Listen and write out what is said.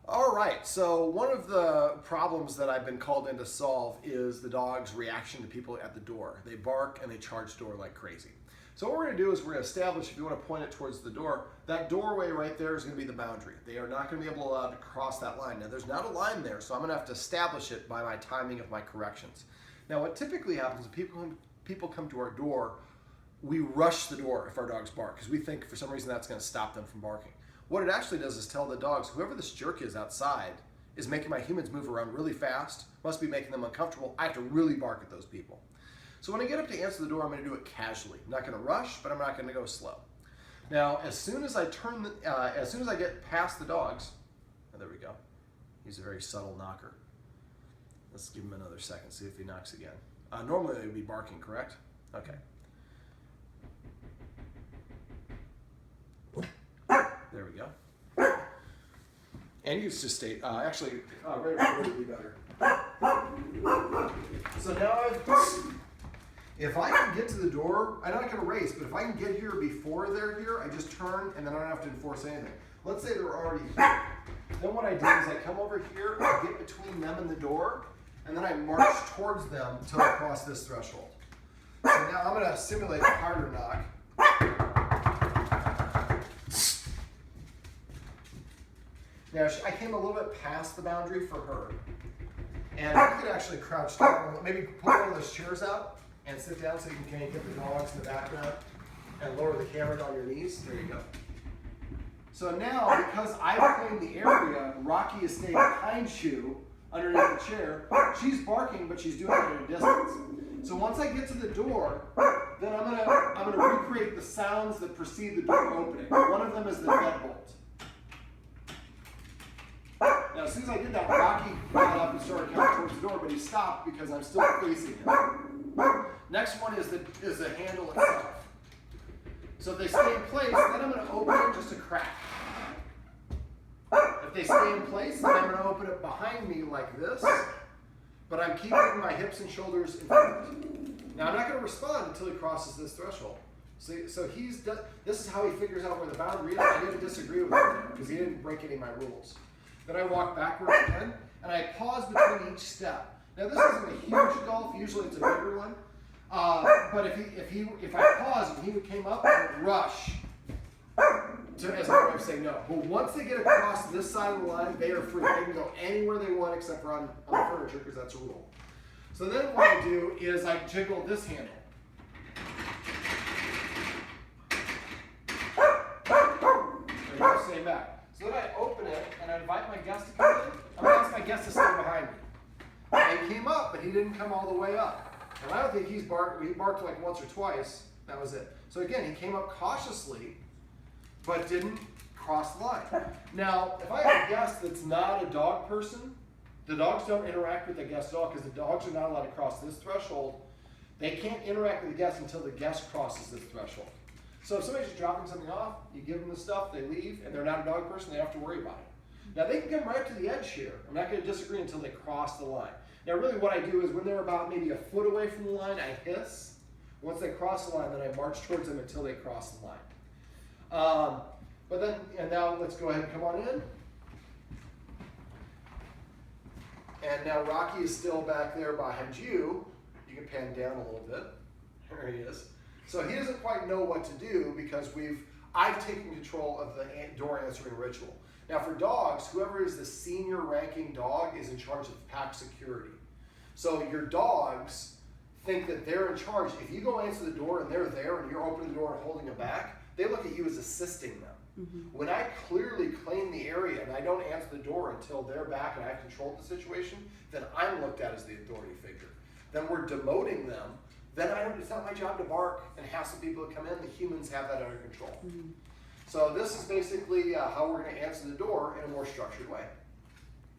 All right, so one of the problems that I've been called in to solve is the dog's reaction to people at the door. They bark and they charge the door like crazy. So what we're going to do is we're going to establish, if you want to point it towards the door, that doorway right there is going to be the boundary. They are not going to be able to allow to cross that line. Now there's not a line there, so I'm going to have to establish it by my timing of my corrections. Now what typically happens is people come to our door, we rush the door if our dogs bark because we think for some reason that's going to stop them from barking. What it actually does is tell the dogs, whoever this jerk is outside is making my humans move around really fast, must be making them uncomfortable. I have to really bark at those people. So when I get up to answer the door, I'm going to do it casually. I'm not going to rush, but I'm not going to go slow. Now, as soon as I get past the dogs, oh, there we go. He's a very subtle knocker. Let's give him another second, see if he knocks again. Normally they would be barking, correct? Okay. There we go. And you just stay, right over here would be better. So now if I can get to the door, I'm not going to race, but if I can get here before they're here, I just turn and then I don't have to enforce anything. Let's say they're already here. Then what I do is I come over here, I get between them and the door, and then I march towards them until I cross this threshold. So now I'm going to simulate a harder knock. Now, I came a little bit past the boundary for her, and you could actually crouch down, maybe pull one of those chairs out and sit down so you can get the dogs in the background and lower the camera on your knees. There you go. So now, because I've claimed the area, Rocky is staying behind you underneath the chair. She's barking, but she's doing it at a distance. So once I get to the door, then I'm gonna recreate the sounds that precede the door opening. One of them is the deadbolt. Now, as soon as I did that, Rocky got up and started coming towards the door, but he stopped because I'm still facing him. Next one is the handle itself. So if they stay in place, then I'm going to open it just a crack. If they stay in place, then I'm going to open it behind me like this, but I'm keeping my hips and shoulders in front. Now, I'm not going to respond until he crosses this threshold. So this is how he figures out where the boundary is. I didn't disagree with him because he didn't break any of my rules. Then I walk backwards again, and I pause between each step. Now this isn't a huge gulf, usually it's a bigger one. But if I pause and he came up, I would rush as my wife saying no. But once they get across this side of the line, they are free. They can go anywhere they want except for on the furniture because that's a rule. So then what I do is I jiggle this handle. There you go, stay back. So then I open it and I invite my guest to come in. I'm going to ask my guest to stay behind me. And he came up, but he didn't come all the way up. And I don't think he barked like once or twice. That was it. So again, he came up cautiously, but didn't cross the line. Now, if I have a guest that's not a dog person, the dogs don't interact with the guest at all because the dogs are not allowed to cross this threshold. They can't interact with the guest until the guest crosses this threshold. So if somebody's just dropping something off, you give them the stuff, they leave, and they're not a dog person, they don't have to worry about it. Now they can come right to the edge here. I'm not going to disagree until they cross the line. Now really what I do is when they're about maybe a foot away from the line, I hiss. Once they cross the line, then I march towards them until they cross the line. And now let's go ahead and come on in. And now Rocky is still back there behind you. You can pan down a little bit. There he is. So he doesn't quite know what to do because I've taken control of the door answering ritual. Now for dogs, whoever is the senior ranking dog is in charge of pack security. So your dogs think that they're in charge. If you go answer the door and they're there and you're opening the door and holding them back, they look at you as assisting them. Mm-hmm. When I clearly claim the area and I don't answer the door until they're back and I've controlled the situation, then I'm looked at as the authority figure. Then we're demoting them. Then it's not my job to bark and hassle people to come in. The humans have that under control. Mm-hmm. So this is basically how we're going to answer the door in a more structured way.